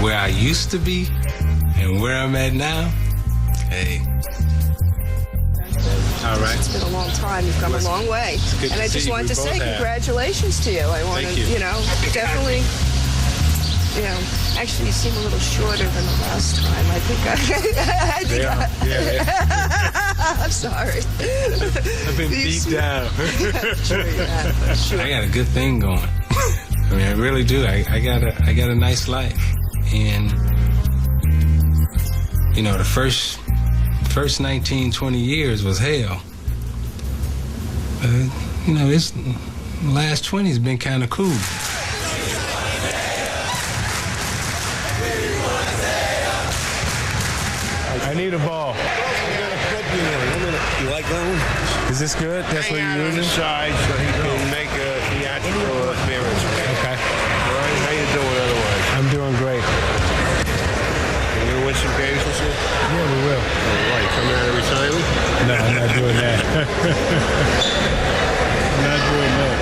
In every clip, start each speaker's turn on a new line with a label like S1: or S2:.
S1: where I used to be and where I'm at now, hey. All right.
S2: It's been a long time. You've come a long way. And I just wanted to say congratulations to you. I want to, definitely, actually you seem a little shorter than the last time. I think I'm sorry.
S1: I've been beat down.
S2: Sure you have. Sure.
S1: I got a good thing going. I mean, I really do. I got a nice life. And, the first 19, 20 years was hell. This last 20 has been kind of cool.
S3: I need a ball.
S4: You like that one?
S3: Is this good? That's what you're using?
S4: Side so he can make a theatrical appearance.
S3: Okay.
S4: All right, how you doing otherwise?
S3: I'm doing great.
S4: You gonna win some games this year?
S3: Yeah, we will.
S4: All right, coming out of retirement?
S3: No, I'm not doing that. I'm not doing that.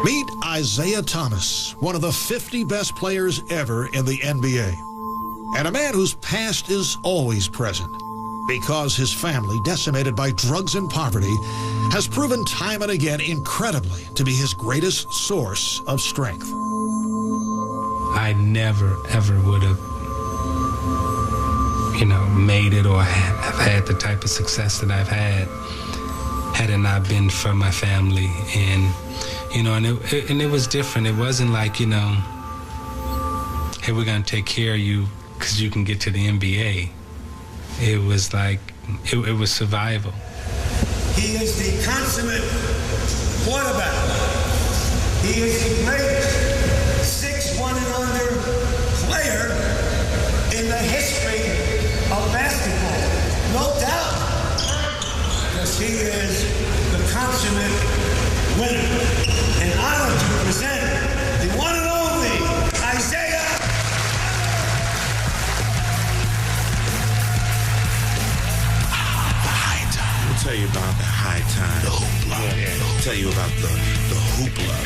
S5: Meet Isiah Thomas, one of the 50 best players ever in the NBA. And a man whose past is always present because his family, decimated by drugs and poverty, has proven time and again incredibly to be his greatest source of strength.
S1: I never, ever would have, made it or have had the type of success that I've had it not been for my family. And, and it was different. It wasn't like, hey, we're going to take care of you because you can get to the NBA. It was like, it was survival.
S6: He is the consummate quarterback. He is the greatest 6'1" and under player in the history of basketball. No doubt. Because he is the consummate winner. And honored to present the one and only Isiah.
S7: Tell you about the high time, the hoopla. Tell you about the hoopla,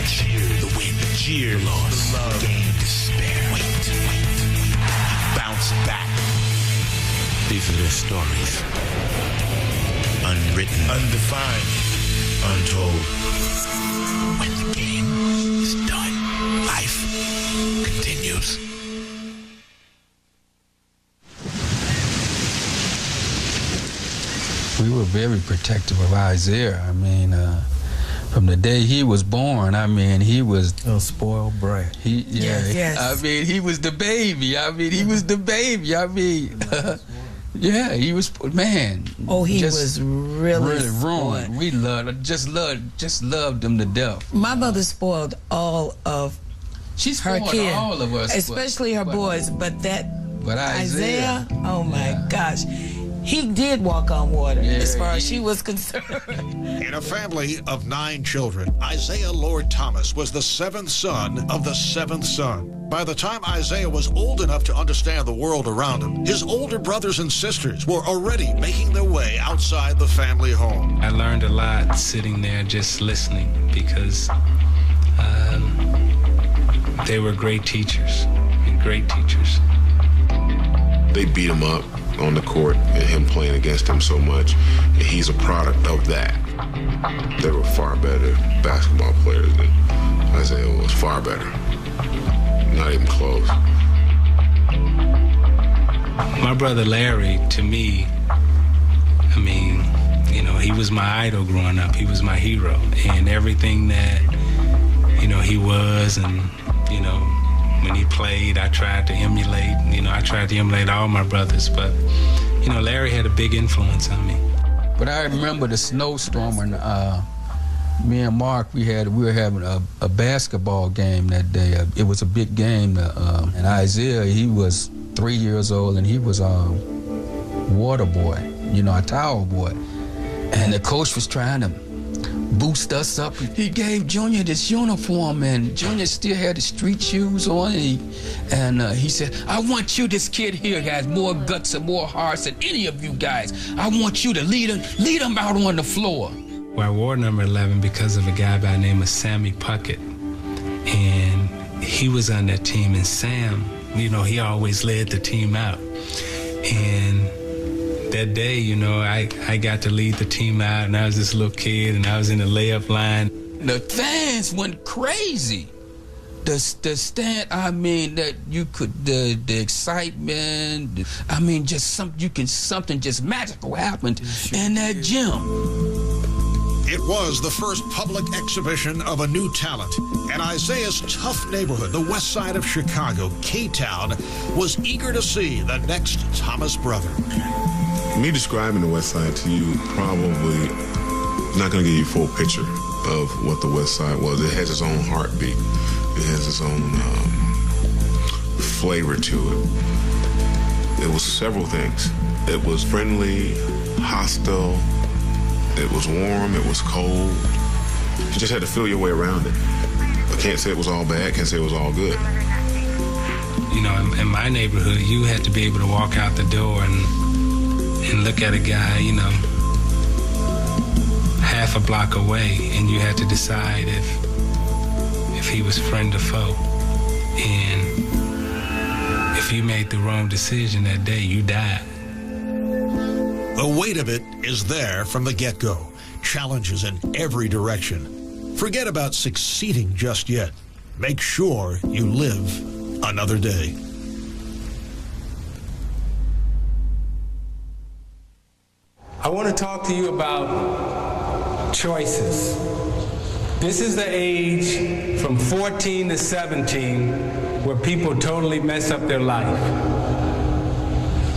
S7: the win, the cheer, loss, the love, game, despair. Wait. Bounce back. These are their stories. Unwritten, undefined, untold. When the game is done, life continues.
S8: We were very protective of Isiah. I mean, from the day he was born, he was
S9: a spoiled brat.
S8: Yes. I mean, he was the baby. Yeah, he was, man.
S9: Oh, he was really
S8: ruined. We just loved him to death.
S9: My mother spoiled all of her kids.
S8: All of us.
S9: Especially her boys, but
S8: Isiah,
S9: oh my gosh. He did walk on water, as far as she was concerned.
S5: In a family of 9 children, Isiah Lord Thomas was the 7th son of the 7th son. By the time Isiah was old enough to understand the world around him, his older brothers and sisters were already making their way outside the family home.
S1: I learned a lot sitting there just listening because they were great teachers.
S10: They beat him up on the court and him playing against him so much, and he's a product of that. They were far better basketball players than Isiah was, far better. Not even close.
S1: My brother Larry, to me, he was my idol growing up. He was my hero, and everything that, he was, and, when he played, I tried to emulate. I tried to emulate all my brothers, but, Larry had a big influence on me.
S8: But I remember the snowstorm when me and Mark, we were having a basketball game that day. It was a big game, and Isiah, he was 3 years old, and he was a water boy, a towel boy. And the coach was trying to boost us up. He gave Junior this uniform, and Junior still had the street shoes on. And he said, I want you, this kid here has more guts and more hearts than any of you guys. I want you to lead him out on the floor.
S1: Well, I wore number 11 because of a guy by the name of Sammy Puckett. And he was on that team, and Sam you know, he always led the team out. And that day, you know, I got to lead the team out, and I was this little kid, and I was in the layup line.
S8: The fans went crazy. The stand, I mean, that you could, the excitement, I mean, just something just magical happened in that gym.
S5: It was the first public exhibition of a new talent, and Isiah's tough neighborhood, the west side of Chicago, K-Town, was eager to see the next Thomas brother.
S10: Me describing the west side to you probably not going to give you a full picture of what the west side was. It has its own heartbeat. It has its own flavor to it. It was several things. It was friendly, hostile. It was warm, it was cold. You just had to feel your way around it. I can't say it was all bad, can't say it was all good.
S1: You know, in my neighborhood, you had to be able to walk out the door and look at a guy, you know, half a block away, and you had to decide if he was friend or foe. And if you made the wrong decision that day, you died.
S5: The weight of it is there from the get-go. Challenges in every direction. Forget about succeeding just yet. Make sure you live another day.
S11: I want to talk to you about choices. This is the age from 14 to 17 where people totally mess up their life.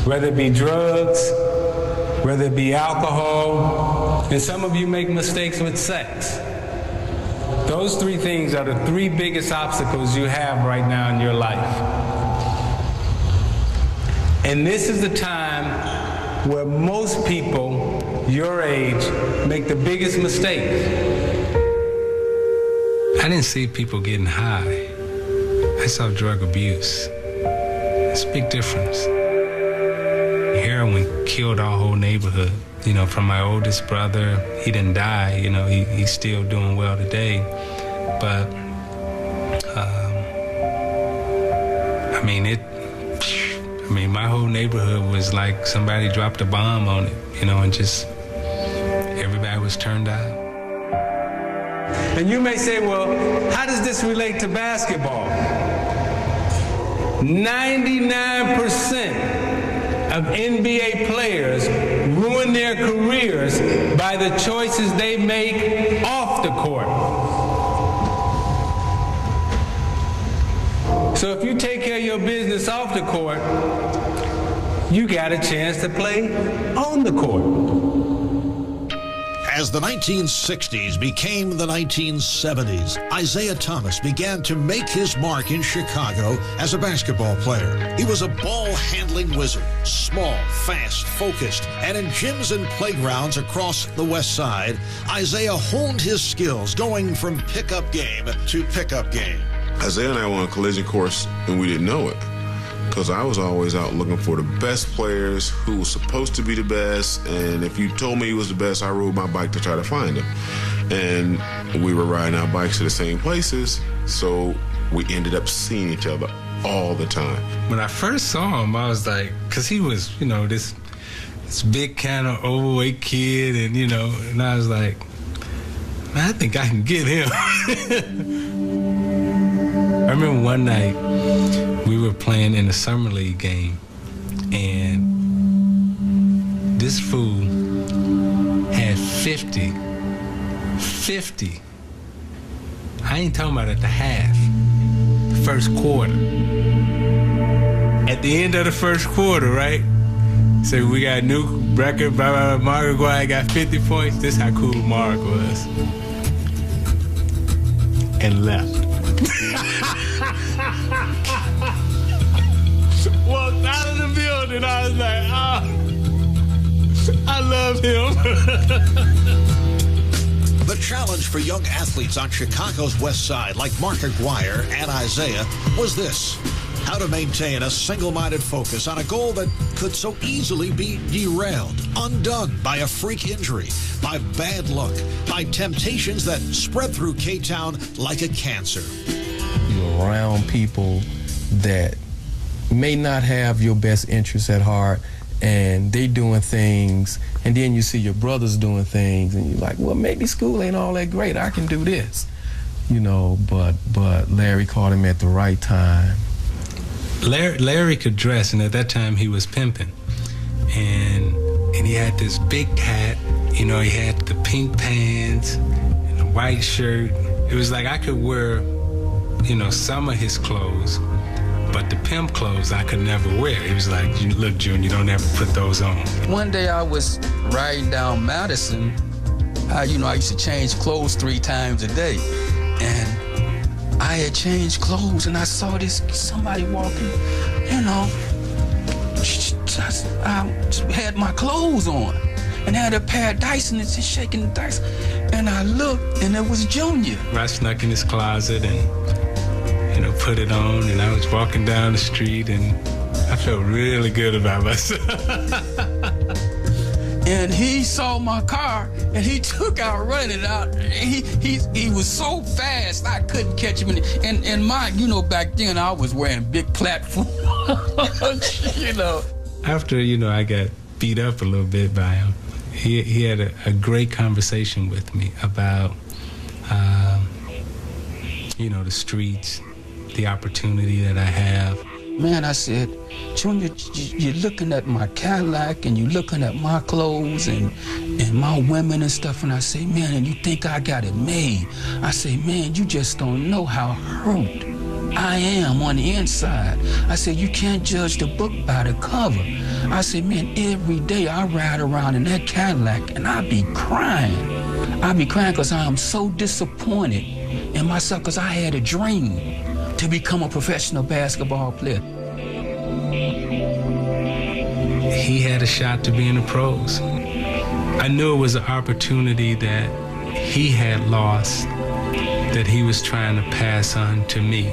S11: Whether it be drugs, whether it be alcohol, and some of you make mistakes with sex. Those three things are the three biggest obstacles you have right now in your life. And this is the time where most people your age make the biggest mistakes.
S1: I didn't see people getting high. I saw drug abuse. It's a big difference. Heroin killed our whole neighborhood. You know, from my oldest brother, he didn't die. You know, he's still doing well today. But, I mean, my whole neighborhood was like somebody dropped a bomb on it, you know, and just everybody was turned out.
S11: And you may say, well, how does this relate to basketball? 99% of NBA players ruin their careers by the choices they make off the court. So if you take care of your business off the court, you got a chance to play on the court.
S5: As the 1960s became the 1970s, Isiah Thomas began to make his mark in Chicago as a basketball player. He was a ball-handling wizard, small, fast, focused, and in gyms and playgrounds across the West Side, Isiah honed his skills, going from pickup game to pickup game.
S10: Isiah and I were on a collision course, and we didn't know it. Because I was always out looking for the best players who were supposed to be the best, and if you told me he was the best, I rode my bike to try to find him. And we were riding our bikes to the same places, so we ended up seeing each other all the time.
S1: When I first saw him, I was like, because he was, you know, this big kind of overweight kid, and, you know, and I was like, man, I think I can get him. I remember one night, we were playing in the summer league game, and this fool had 50. I ain't talking about at the half, the first quarter. At the end of the first quarter, right? So we got a new record, blah, blah, blah. Mark Aguirre got 50 points. This is how cool Mark was. And left. Walked out of the building, I was like, oh, I love him.
S5: The challenge for young athletes on Chicago's West Side, like Mark Aguirre and Isiah, was this: how to maintain a single-minded focus on a goal that could so easily be derailed, undone by a freak injury, by bad luck, by temptations that spread through K-Town like a cancer.
S12: You're around people that may not have your best interests at heart, and they doing things, and then you see your brothers doing things, and you're like, well, maybe school ain't all that great. I can do this, you know. But Larry caught him at the right time.
S1: Larry could dress, and at that time he was pimping, and he had this big hat. You know, he had the pink pants and the white shirt. It was like I could wear, you know, some of his clothes, but the pimp clothes I could never wear. He was like, look, Junior, you don't ever put those on.
S8: One day I was riding down Madison. I used to change clothes 3 times a day. And I had changed clothes, and I saw somebody walking, you know. I had my clothes on and had a pair of dice, and it's just shaking the dice. And I looked, and it was Junior.
S1: I snuck in his closet and, you know, put it on, and I was walking down the street, and I felt really good about myself.
S8: And he saw my car, and he took out running out. He was so fast, I couldn't catch him. And my, you know, back then I was wearing big platforms, you know.
S1: After, you know, I got beat up a little bit by him, he had a great conversation with me about, you know, the streets, the opportunity that I have.
S8: Man, I said, Junior, you're looking at my Cadillac, and you're looking at my clothes and my women and stuff, and I say, man, and you think I got it made. I say, man, you just don't know how hurt I am on the inside. I said, you can't judge the book by the cover. I said, man, every day I ride around in that Cadillac, and I be crying. I be crying because I am so disappointed in myself, because I had a dream to become a professional basketball player.
S1: He had a shot to be in the pros. I knew it was an opportunity that he had lost, that he was trying to pass on to me.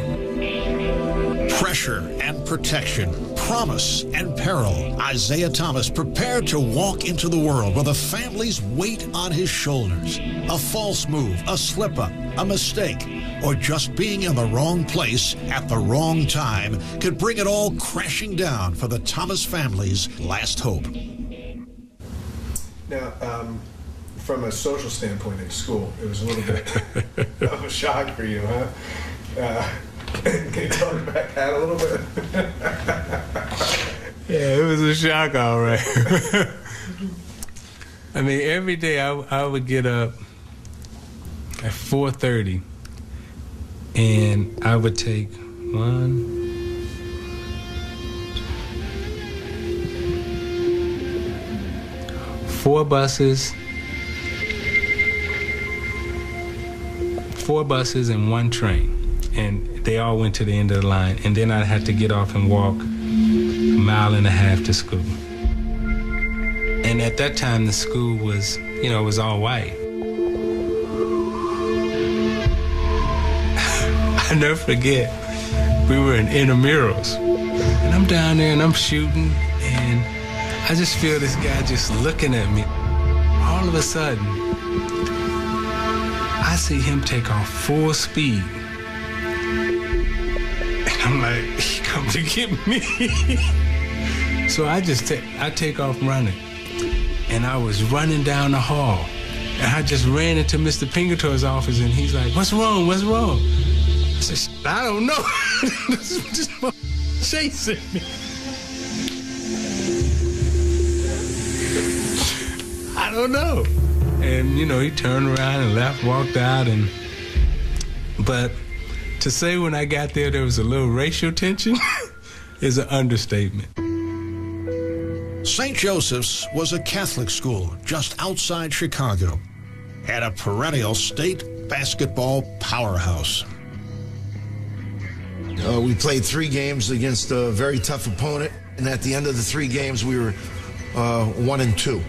S5: Pressure and protection, promise and peril. Isiah Thomas prepared to walk into the world with a family's weight on his shoulders. A false move, a slip-up, a mistake, or just being in the wrong place at the wrong time could bring it all crashing down for the Thomas family's last hope.
S13: Now, from a social standpoint in school, it was a little bit of a shock for you, huh? Can you talk about that a little bit?
S1: Yeah, it was a shock, all right. I mean, every day I would get up at 4:30, and I would take 4 buses, 4 buses and 1 train. And they all went to the end of the line, and then I had to get off and walk 1.5 miles to school. And at that time, the school was, you know, it was all white. I never forget, we were in intramurals, and I'm down there and I'm shooting, and I just feel this guy just looking at me. All of a sudden, I see him take off full speed. I'm like, he come to get me. So I take off running. And I was running down the hall. And I just ran into Mr. Pinkerton's office, and he's like, what's wrong? What's wrong? I said, I don't know. Just chasing me. I don't know. And, you know, he turned around and left, walked out, but to say when I got there was a little racial tension is an understatement.
S5: St. Joseph's was a Catholic school just outside Chicago and a perennial state basketball powerhouse.
S14: We played 3 games against a very tough opponent, and at the end of the 3 games, we were 1-2.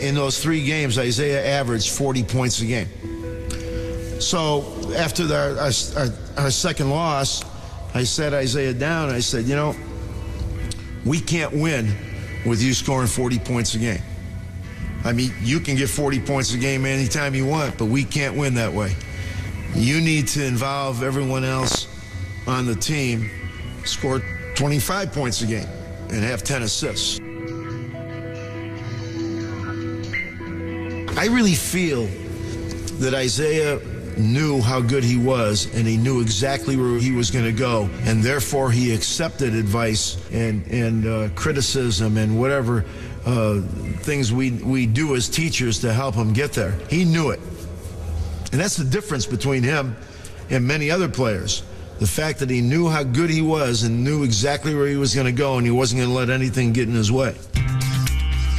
S14: In those 3 games, Isiah averaged 40 points a game. So after our second loss, I sat Isiah down, and I said, you know, we can't win with you scoring 40 points a game. I mean, you can get 40 points a game anytime you want, but we can't win that way. You need to involve everyone else on the team, score 25 points a game and have 10 assists. I really feel that Isiah knew how good he was, and he knew exactly where he was going to go, and therefore he accepted advice and criticism and whatever things we do as teachers to help him get there. He knew it. And that's the difference between him and many other players. The fact that he knew how good he was and knew exactly where he was going to go, and he wasn't going to let anything get in his way.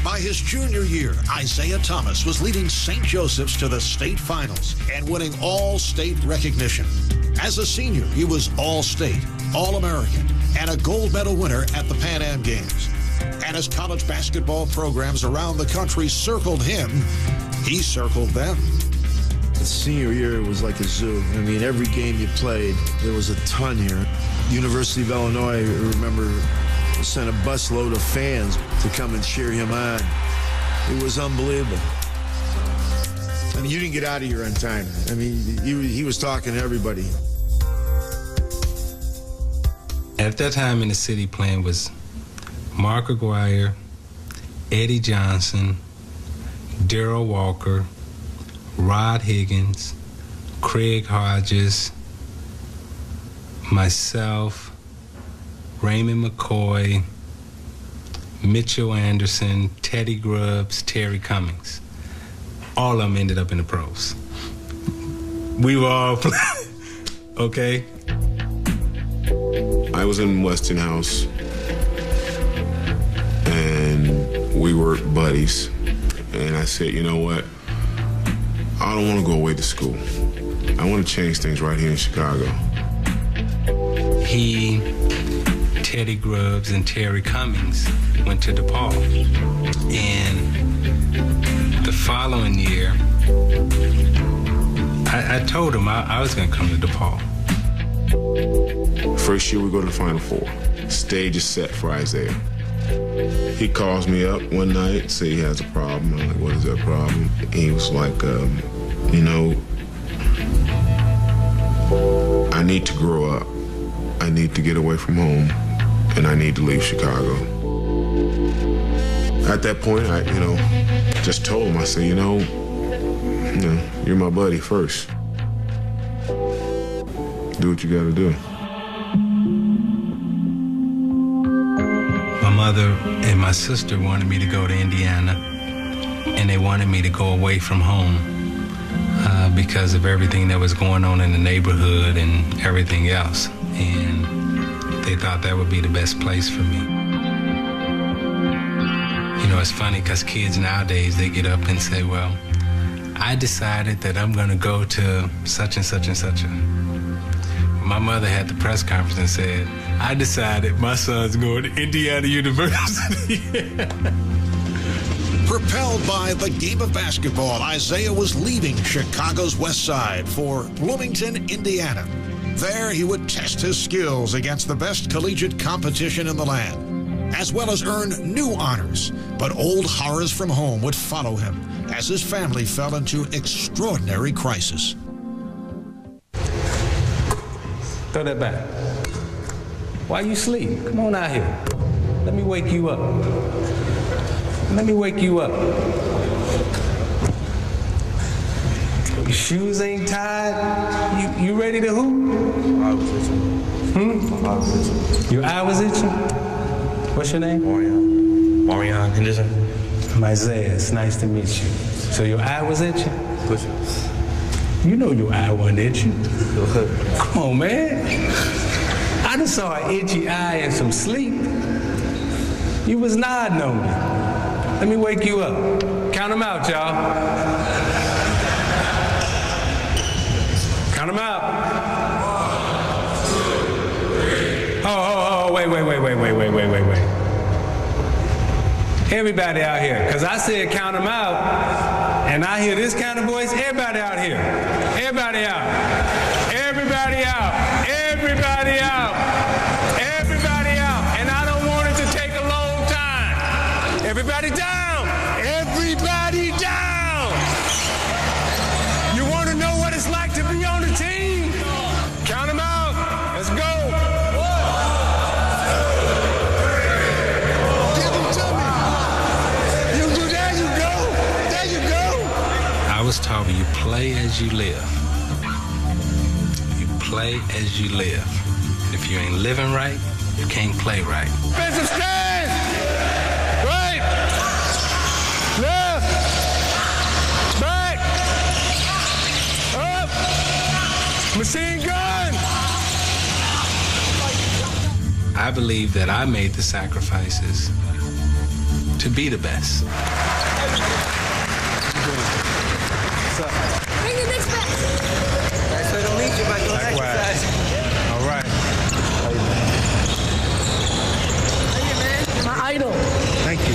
S5: By his junior year, Isiah Thomas was leading St. Joseph's to the state finals and winning all-state recognition. As a senior, he was all-state, all-American, and a gold medal winner at the Pan Am Games. And as college basketball programs around the country circled him, he circled them.
S14: The senior year was like a zoo. I mean, every game you played, there was a ton here. University of Illinois, I remember, sent a busload of fans to come and cheer him on. It was unbelievable. I mean, you didn't get out of here on time. I mean, he was talking to everybody.
S1: At that time in the city playing was Mark Aguirre, Eddie Johnson, Darrell Walker, Rod Higgins, Craig Hodges, myself, Raymond McCoy, Mitchell Anderson, Teddy Grubbs, Terry Cummings. All of them ended up in the pros. We were all okay?
S10: I was in Westinghouse, and we were buddies. And I said, you know what? I don't want to go away to school. I want to change things right here in Chicago.
S1: He, Teddy Grubbs, and Terry Cummings went to DePaul. And the following year, I told him I was going to come to DePaul.
S10: First year we go to the Final Four. Stage is set for Isiah. He calls me up one night, say he has a problem. I'm like, what is that problem? He was like, you know, I need to grow up. I need to get away from home, and I need to leave Chicago. At that point, I, just told him, I said, you're my buddy first. Do what you gotta do.
S1: My mother and my sister wanted me to go to Indiana, and they wanted me to go away from home because of everything that was going on in the neighborhood and everything else. And they thought that would be the best place for me. It's funny because kids nowadays, they get up and say, well, I decided that I'm going to go to such and such and such. My mother had the press conference and said, I decided my son's going to Indiana University.
S5: Propelled by the game of basketball, Isiah was leaving Chicago's West Side for Bloomington, Indiana. There, he would test his skills against the best collegiate competition in the land, as well as earn new honors. But old horrors from home would follow him as his family fell into extraordinary crisis.
S11: Throw that back. Why you sleep? Come on out here. Let me wake you up. Let me wake you up. Your shoes ain't tied. You ready to hoop?
S15: I was itching.
S11: Your eye was itching? What's your name?
S15: Marion Henderson.
S11: I'm Isiah. It's nice to meet you. So your eye was itching?
S15: Push it.
S11: You know your eye wasn't itching. Come on, man. I just saw an itchy eye and some sleep. You was nodding on me. Let me wake you up. Count them out, y'all. Count them out. 1, 2, 3. Oh, wait. Everybody out here, because I said count them out, and I hear this kind of voice. Everybody out here. Everybody out. Everybody out. Everybody out. Everybody out. And I don't want it to take a long time. Everybody down. Everybody down. You want to know what it's like to be on the team? Count them out. Let's go. 1,
S1: play as you live. You play as you live. If you ain't living right, you can't play right.
S11: Defensive stand! Right! Left! Back! Up! Machine gun!
S1: I believe that I made the sacrifices to be the best.
S11: Bring the next back. Nice way to meet you, Michael. Exercise.
S3: All right.
S11: Hey, man. You're my idol.
S3: Thank you.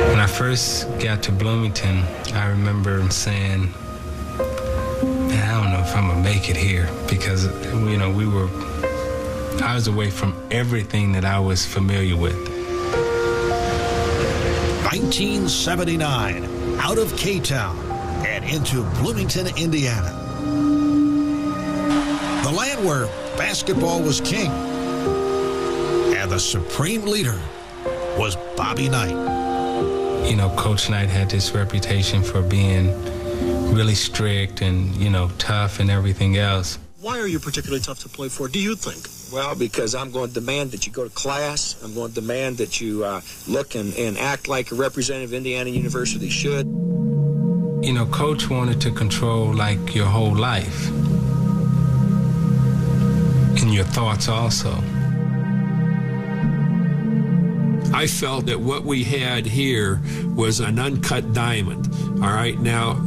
S1: When I first got to Bloomington, I remember saying, man, I don't know if I'm gonna make it here, because, you know, I was away from everything that I was familiar with.
S5: 1979, out of K-Town and into Bloomington, Indiana. The land where basketball was king and the supreme leader was Bobby Knight.
S1: You know, Coach Knight had this reputation for being really strict and, you know, tough and everything else.
S16: Why are you particularly tough to play for, do you think?
S17: Well, because I'm going to demand that you go to class. I'm going to demand that you look and act like a representative of Indiana University should.
S1: You know, Coach wanted to control, like, your whole life. And your thoughts also.
S18: I felt that what we had here was an uncut diamond. All right, now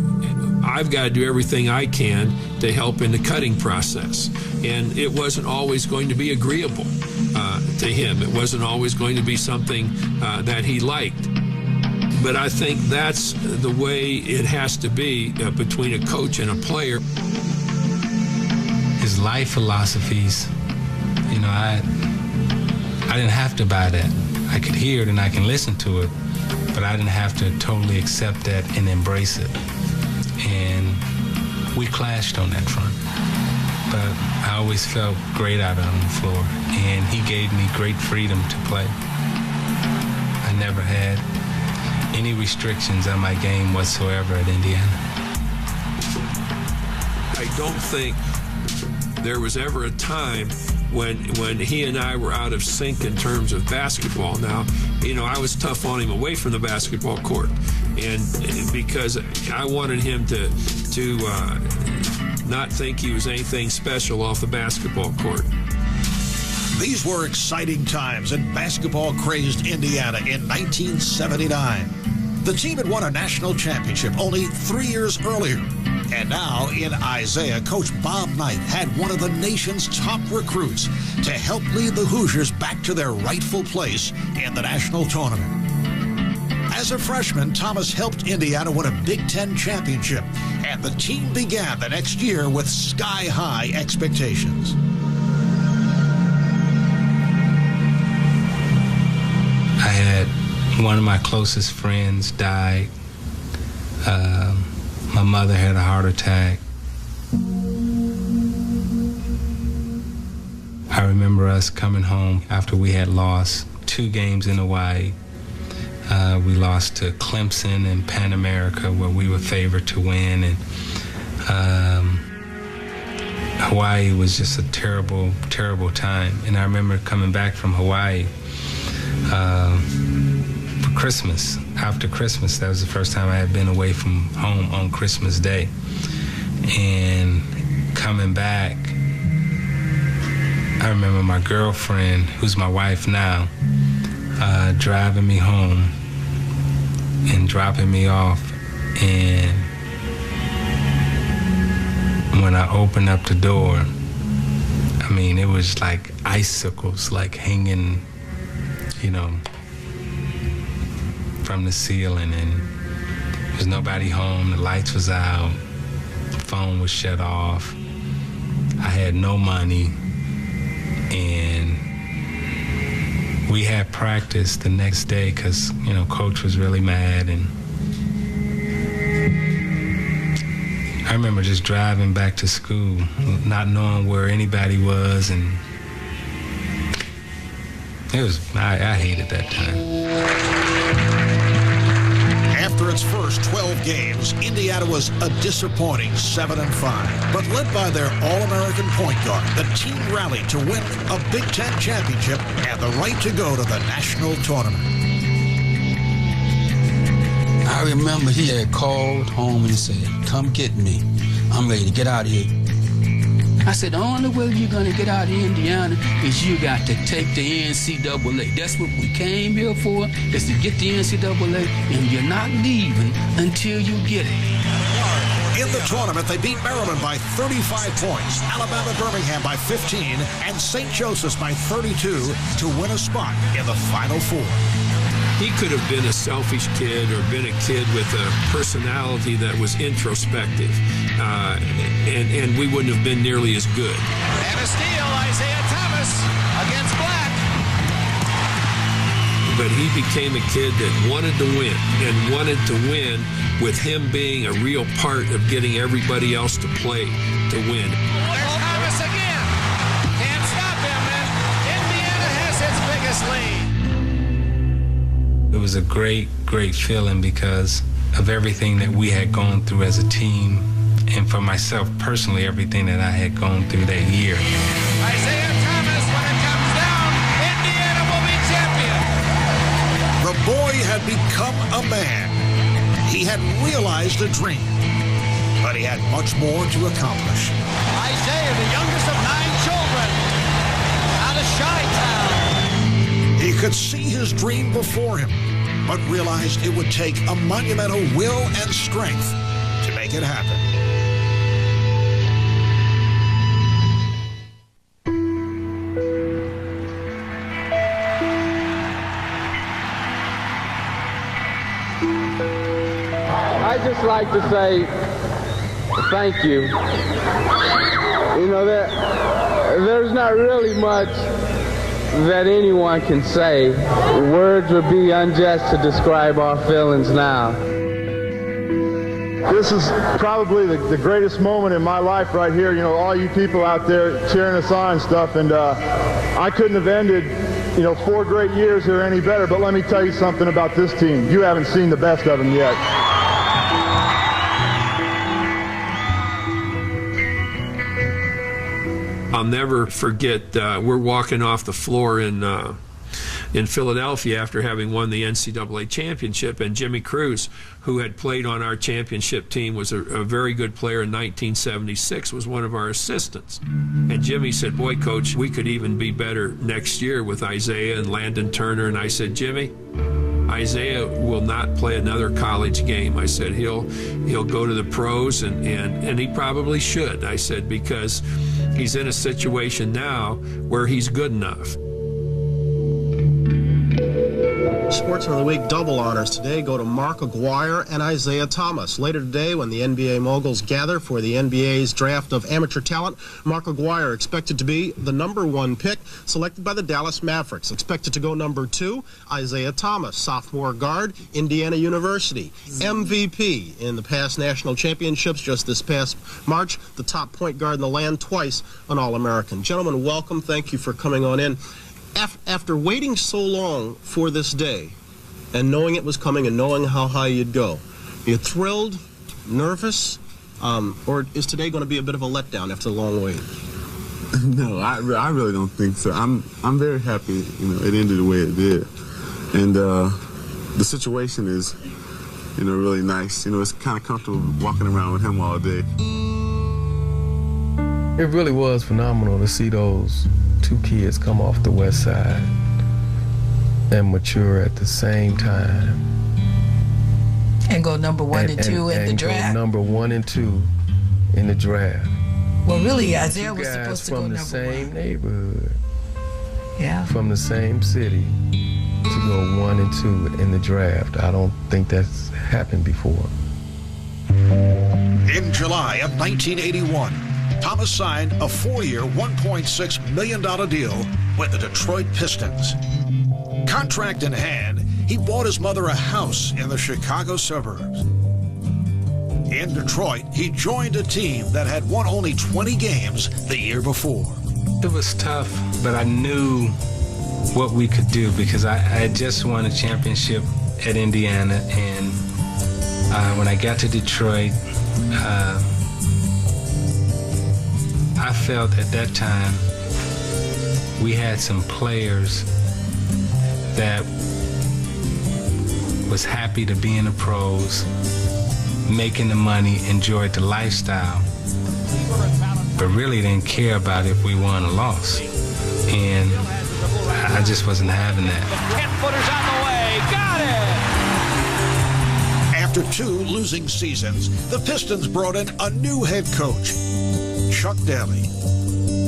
S18: I've got to do everything I can to help in the cutting process. And it wasn't always going to be agreeable to him. It wasn't always going to be something that he liked. But I think that's the way it has to be between a coach and a player.
S1: His life philosophies, you know, I didn't have to buy that. I could hear it and I can listen to it, but I didn't have to totally accept that and embrace it. And we clashed on that front. But I always felt great out on the floor, and he gave me great freedom to play. I never had any restrictions on my game whatsoever at Indiana.
S18: I don't think there was ever a time when he and I were out of sync in terms of basketball. Now, you know, I was tough on him away from the basketball court, and because I wanted him to not think he was anything special off the basketball court.
S5: These were exciting times in basketball-crazed Indiana in 1979. The team had won a national championship only 3 years earlier. And now, in Isiah, Coach Bob Knight had one of the nation's top recruits to help lead the Hoosiers back to their rightful place in the national tournament. As a freshman, Thomas helped Indiana win a Big Ten championship, and the team began the next year with sky-high expectations.
S1: I had one of my closest friends died. My mother had a heart attack. I remember us coming home after we had lost 2 games in Hawaii. We lost to Clemson and Pan America, where we were favored to win. And Hawaii was just a terrible, terrible time. And I remember coming back from Hawaii for Christmas. After Christmas, that was the first time I had been away from home on Christmas Day. And coming back, I remember my girlfriend, who's my wife now, driving me home and dropping me off. And when I opened up the door, I mean, it was like icicles, like hanging, you know, from the ceiling, and there was nobody home. The lights was out, the phone was shut off. I had no money, and we had practice the next day because, you know, Coach was really mad, and I remember just driving back to school, not knowing where anybody was, and it was, I hated that time.
S5: After its first 12 games, Indiana was a disappointing 7-5. But led by their All-American point guard, the team rallied to win a Big Ten championship and the right to go to the national tournament.
S8: I remember he had called home and said, "Come get me. I'm ready to get out of here." I said, the only way you're going to get out of Indiana is you got to take the NCAA. That's what we came here for, is to get the NCAA, and you're not leaving until you get it.
S5: In the tournament, they beat Maryland by 35 points, Alabama Birmingham by 15, and St. Joseph's by 32 to win a spot in the Final Four.
S18: He could have been a selfish kid or been a kid with a personality that was introspective, and we wouldn't have been nearly as good.
S19: And a steal, Isiah Thomas against Black.
S18: But he became a kid that wanted to win, and wanted to win with him being a real part of getting everybody else to play to win.
S19: There's Thomas again. Can't stop him, and Indiana has its biggest lead.
S1: It was a great, great feeling because of everything that we had gone through as a team, and for myself personally, everything that I had gone through that year.
S19: Isiah Thomas, when it comes down, Indiana will be champion.
S5: The boy had become a man. He had realized a dream, but he had much more to accomplish.
S19: Isiah, the youngest of 9 children, out of Chi-Town.
S5: He could see his dream before him, but realized it would take a monumental will and strength to make it happen.
S20: I'd just like to say thank you. You know, there's not really much that anyone can say. Words would be unjust to describe our feelings now.
S21: This is probably the greatest moment in my life right here. You know, all you people out there cheering us on and stuff, and I couldn't have ended, 4 great years here any better, but let me tell you something about this team. You haven't seen the best of them yet.
S18: I'll never forget, we're walking off the floor in Philadelphia after having won the NCAA championship, and Jimmy Cruz, who had played on our championship team, was a very good player in 1976, was one of our assistants. And Jimmy said, "Boy, Coach, we could even be better next year with Isiah and Landon Turner." And I said, "Jimmy, Isiah will not play another college game." I said, he'll go to the pros, and he probably should. I said, because he's in a situation now where he's good enough.
S16: Sportsman of the Week double honors today go to Mark Aguirre and Isiah Thomas. Later today, when the NBA moguls gather for the NBA's draft of amateur talent, Mark Aguirre expected to be the #1 pick, selected by the Dallas Mavericks. Expected to go #2, Isiah Thomas, sophomore guard, Indiana University. MVP in the past national championships just this past March, the top point guard in the land, twice an All-American. Gentlemen, welcome. Thank you for coming on in. After waiting so long for this day and knowing it was coming and knowing how high you'd go, are you thrilled, nervous, or is today going to be a bit of a letdown after the long wait?
S22: No, I really don't think so. I'm very happy, it ended the way it did. And the situation is, really nice. It's kind of comfortable walking around with him all day.
S12: It really was phenomenal to see those 2 kids come off the west side and mature at the same time.
S9: And go #1 and 2 in the draft.
S12: Go #1 and 2 in the draft.
S9: Well, really, Isiah was supposed to go
S12: from the same neighborhood.
S9: Yeah.
S12: From the same city to go 1 and 2 in the draft. I don't think that's happened before.
S5: In July of 1981, Thomas signed a 4-year, $1.6 million deal with the Detroit Pistons. Contract in hand, he bought his mother a house in the Chicago suburbs. In Detroit, he joined a team that had won only 20 games the year before.
S1: It was tough, but I knew what we could do because I had just won a championship at Indiana, and when I got to Detroit, I felt at that time we had some players that was happy to be in the pros, making the money, enjoyed the lifestyle, but really didn't care about if we won or lost. And I just wasn't having that.
S19: 10-footers on the way. Got it!
S5: After 2 losing seasons, the Pistons brought in a new head coach, Chuck Daly.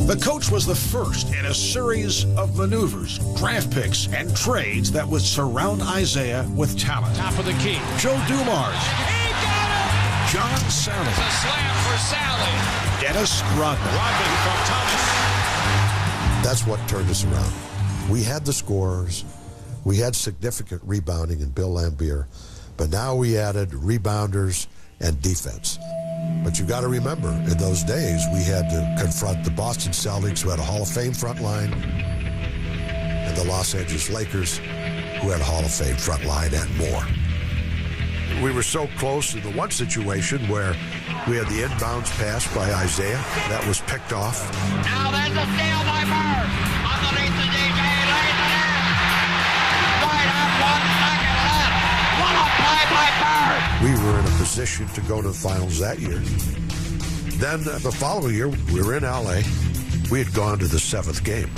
S5: The coach was the first in a series of maneuvers, draft picks, and trades that would surround Isiah with talent.
S19: Top of the key.
S5: Joe Dumars.
S19: He got it!
S5: John Sally.
S19: It's a slam for Sally.
S5: Dennis Rodman.
S19: Rodman from Thomas.
S2: That's what turned us around. We had the scorers. We had significant rebounding in Bill Laimbeer, but now we added rebounders and defense. But you got to remember, in those days, we had to confront the Boston Celtics, who had a Hall of Fame front line, and the Los Angeles Lakers, who had a Hall of Fame front line and more. We were so close to the one situation where we had the inbounds pass by Isiah. That was picked off.
S19: Now there's a steal by Bird. Underneath the DJ, lays it in. Right up 1 second left. What a play by Bird.
S2: We were in a position to go to the finals that year. Then the following year, we were in LA. We had gone to the 7th game.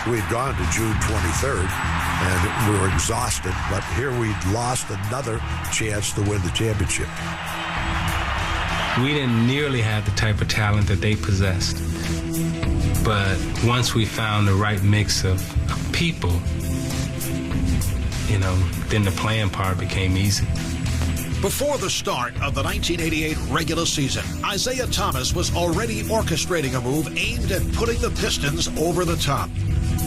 S2: We had gone to June 23rd, and we were exhausted, but here we'd lost another chance to win the championship.
S1: We didn't nearly have the type of talent that they possessed. But once we found the right mix of people, then the playing part became easy.
S5: Before the start of the 1988 regular season, Isiah Thomas was already orchestrating a move aimed at putting the Pistons over the top.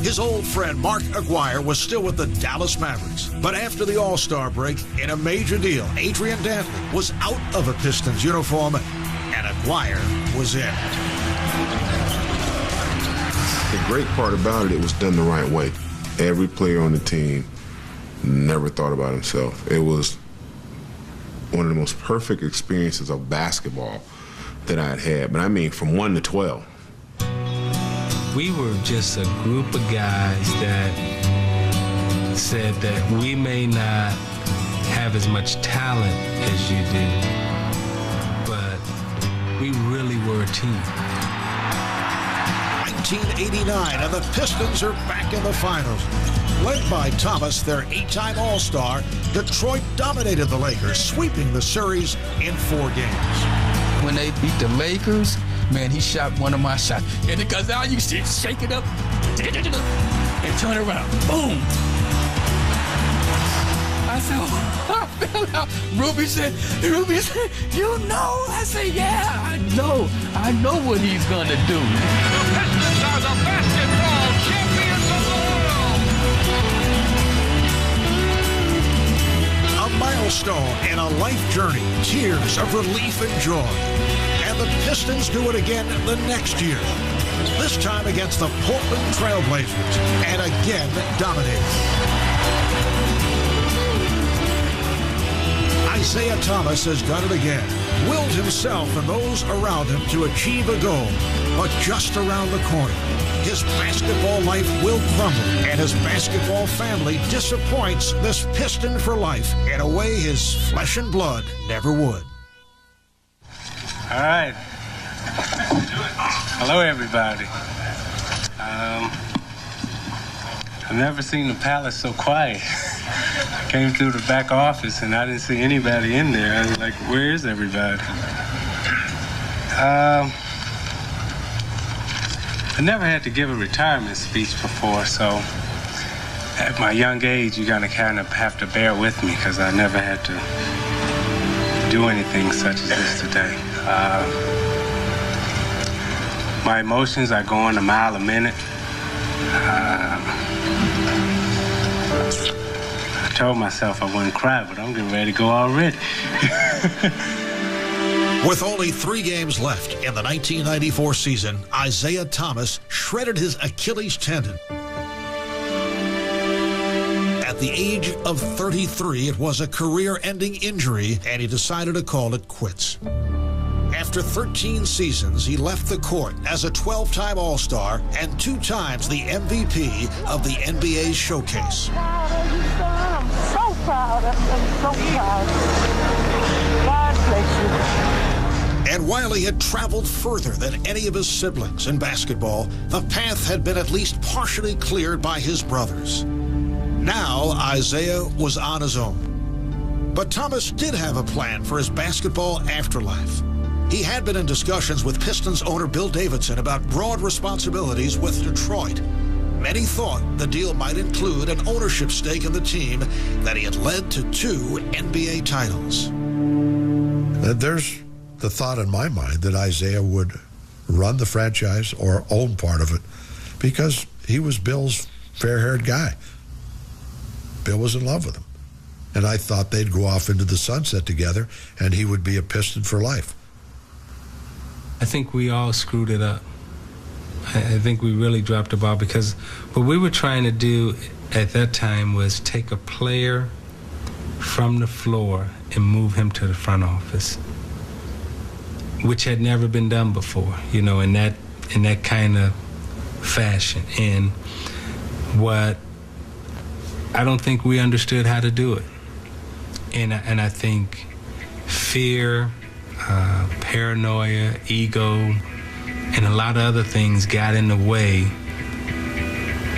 S5: His old friend Mark Aguirre was still with the Dallas Mavericks. But after the All-Star break, in a major deal, Adrian Dantley was out of a Pistons uniform, and Aguirre was in.
S10: The great part about it was done the right way. Every player on the team never thought about himself. It was one of the most perfect experiences of basketball that I had had. But I mean, from 1 to 12.
S1: We were just a group of guys that said that we may not have as much talent as you do, but we really were a team.
S5: 1989, and the Pistons are back in the finals. Led by Thomas, their 8-time All-Star, Detroit dominated the Lakers, sweeping the series in 4 games.
S8: When they beat the Lakers, man, he shot one of my shots. And it goes out, you see it shake it up, and turn around. Boom! I said, oh, I fell out. Ruby said, you know? I said, yeah, I know what he's gonna do.
S19: The Pistons are the basketball champions of the world.
S5: A milestone in a life journey, tears of relief and joy. And the Pistons do it again the next year. This time against the Portland Trail Blazers, and again dominated. Isiah Thomas has done it again, willed himself and those around him to achieve a goal, but just around the corner. His basketball life will crumble, and his basketball family disappoints this Piston for life in a way his flesh and blood never would.
S1: All right. Hello, everybody. I've never seen the palace so quiet. I came through the back office and I didn't see anybody in there. I was like, where is everybody? I never had to give a retirement speech before, so at my young age, you gotta kind of have to bear with me because I never had to do anything such as this today. My emotions are going a mile a minute. I told myself I wouldn't cry, but I'm getting ready to go already.
S5: With only 3 games left in the 1994 season, Isiah Thomas shredded his Achilles tendon. At the age of 33, it was a career-ending injury, and he decided to call it quits. After 13 seasons, he left the court as a 12-time All-Star and 2 times the MVP of the NBA Showcase.
S4: I'm so proud. I'm so proud. God bless you.
S5: And while he had traveled further than any of his siblings in basketball, the path had been at least partially cleared by his brothers. Now, Isiah was on his own. But Thomas did have a plan for his basketball afterlife. He had been in discussions with Pistons owner Bill Davidson about broad responsibilities with Detroit. Many thought the deal might include an ownership stake in the team that he had led to 2 NBA titles.
S2: There's the thought in my mind that Isiah would run the franchise or own part of it because he was Bill's fair-haired guy. Bill was in love with him. And I thought they'd go off into the sunset together and he would be a Piston for life.
S1: I think we all screwed it up. I think we really dropped the ball because what we were trying to do at that time was take a player from the floor and move him to the front office, which had never been done before, you know, in that kind of fashion. And what I don't think we understood how to do it. And I think fear, paranoia, ego, and a lot of other things got in the way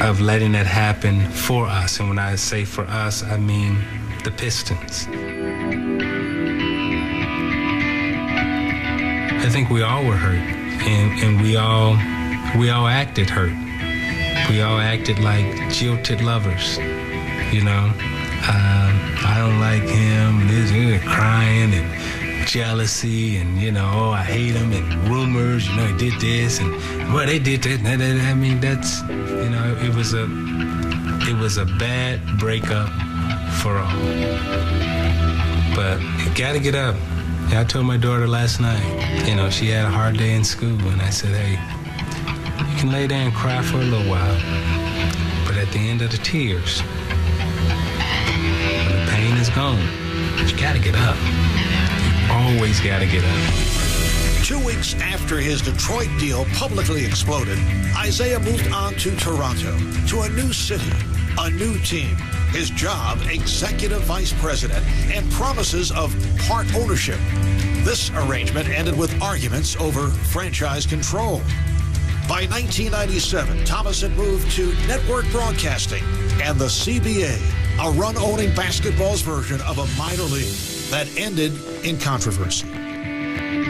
S1: of letting that happen for us. And when I say for us, I mean the Pistons. I think we all were hurt, and we all acted hurt. We all acted like jilted lovers, you know. I don't like him, and crying and jealousy, and you know, oh, I hate him, and rumors, you know, he did this, and well, they did that. I mean, that's, you know, it was a bad breakup for all. But you gotta get up. I told my daughter last night, you know, she had a hard day in school, and I said, hey, you can lay there and cry for a little while, but at the end of the tears, when the pain is gone, you gotta get up. You always gotta get up.
S5: 2 weeks after his Detroit deal publicly exploded, Isiah moved on to Toronto, to a new city, a new team. His job, executive vice president, and promises of part ownership. This arrangement ended with arguments over franchise control. By 1997, Thomas had moved to network broadcasting and the CBA, a run-owning basketball's version of a minor league that ended in controversy.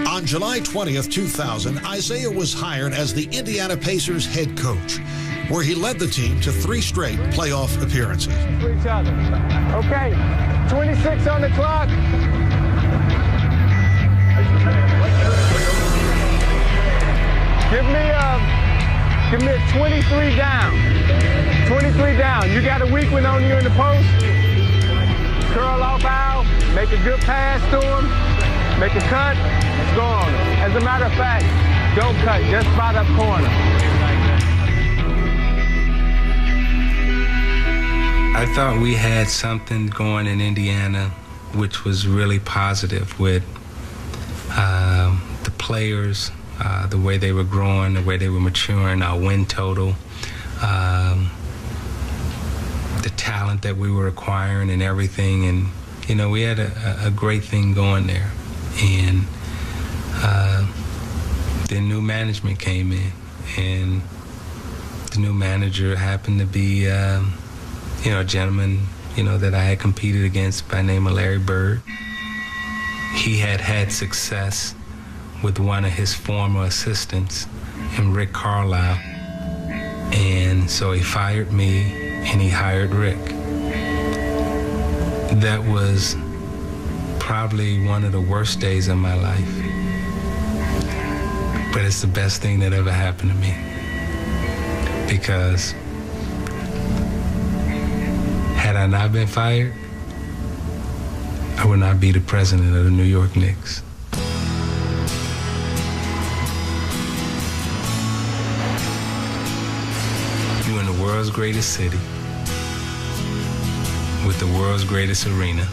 S5: On July 20th, 2000, Isiah was hired as the Indiana Pacers head coach, where he led the team to 3 straight playoff appearances.
S4: For each other. Okay, 26 on the clock. Give me a 23 down. 23 down. You got a weak one on you in the post. Curl off out. Make a good pass to him. Make a cut. Let's go on him. As a matter of fact, don't cut. Just spot up corner.
S1: I thought we had something going in Indiana which was really positive with the players, the way they were growing, the way they were maturing, our win total, the talent that we were acquiring and everything. And, you know, we had a great thing going there. And then new management came in, and the new manager happened to be you know, a gentleman, you know, that I had competed against by the name of Larry Bird. He had had success with one of his former assistants, and Rick Carlisle. And so he fired me and he hired Rick. That was probably one of the worst days of my life. But it's the best thing that ever happened to me. Because had I not been fired, I would not be the president of the New York Knicks. greatest city, with the world's greatest arena,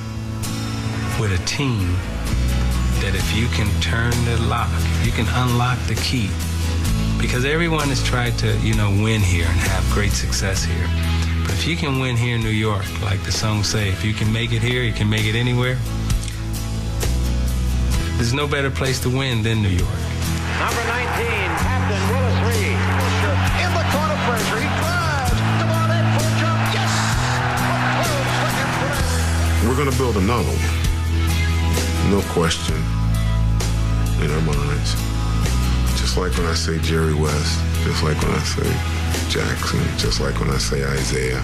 S1: with a team that if you can turn the lock, you can unlock the key. Because everyone has tried to, win here and have great success here. But if you can win here in New York, like the song say, if you can make it here, you can make it anywhere. There's no better place to win than New York.
S19: Number 19, Captain Willis Reed. In the corner pressure, he drives. Come on in for a jump. Yes!
S10: We're going to build another one. No question in our minds. Just like when I say Jerry West, just like when I say Jackson, just like when I say Isiah.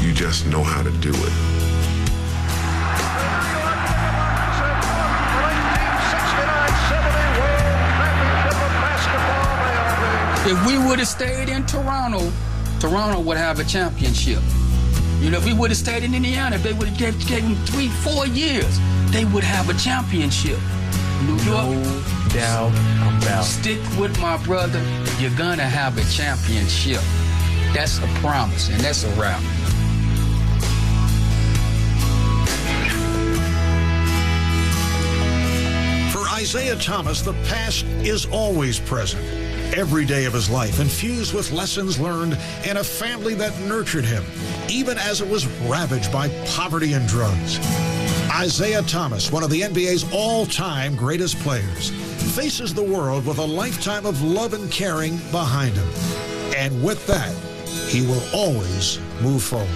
S10: You just know how to do it.
S8: If we would have stayed in Toronto, Toronto would have a championship. If we would have stayed in Indiana, if they would have gave them 3-4 years, they would have a championship. New York,
S12: no doubt about it.
S8: Stick with my brother, you're gonna have a championship. That's a promise, and that's a wrap.
S5: For Isiah Thomas, the past is always present. Every day of his life infused with lessons learned and a family that nurtured him, even as it was ravaged by poverty and drugs. Isiah Thomas, one of the NBA's all-time greatest players, faces the world with a lifetime of love and caring behind him. And with that, he will always move forward.